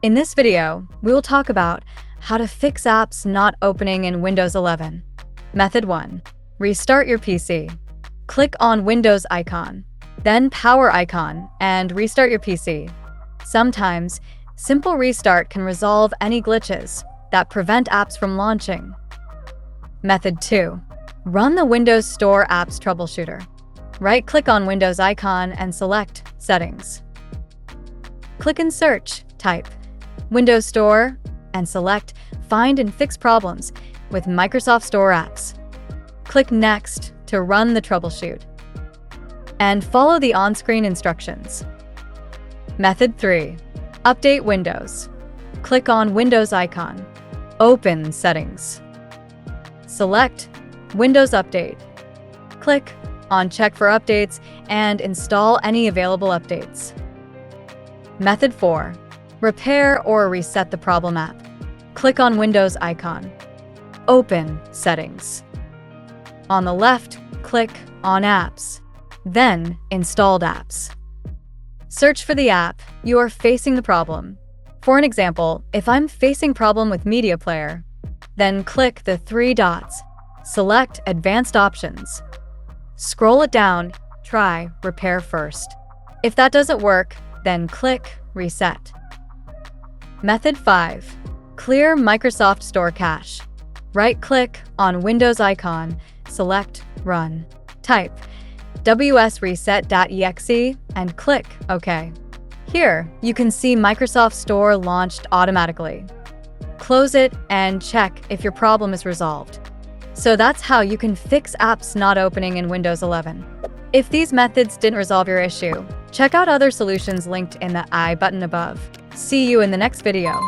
In this video, we will talk about how to fix apps not opening in Windows 11. Method 1. Restart your PC. Click on Windows icon, then power icon, and restart your PC. Sometimes, simple restart can resolve any glitches that prevent apps from launching. Method 2. Run the Windows Store Apps Troubleshooter. Right-click on Windows icon and select Settings. Click in Search, type Windows Store, and select Find and Fix Problems with Microsoft Store Apps. Click Next to run the troubleshoot. And follow the on-screen instructions. Method 3. Update Windows. Click on Windows icon. Open Settings. Select Windows Update. Click on Check for Updates and install any available updates. Method 4. Repair or reset the problem app. Click on Windows icon. Open Settings. On the left, click on Apps, then Installed Apps. Search for the app you are facing the problem. For an example, if I'm facing problem with Media Player, then click the three dots, select Advanced Options. Scroll it down, try Repair first. If that doesn't work, then click Reset. Method 5. Clear Microsoft Store cache. Right-click on Windows icon, select Run. Type wsreset.exe and click OK. Here, you can see Microsoft Store launched automatically. Close it and check if your problem is resolved. So that's how you can fix apps not opening in Windows 11. If these methods didn't resolve your issue, check out other solutions linked in the I button above. See you in the next video.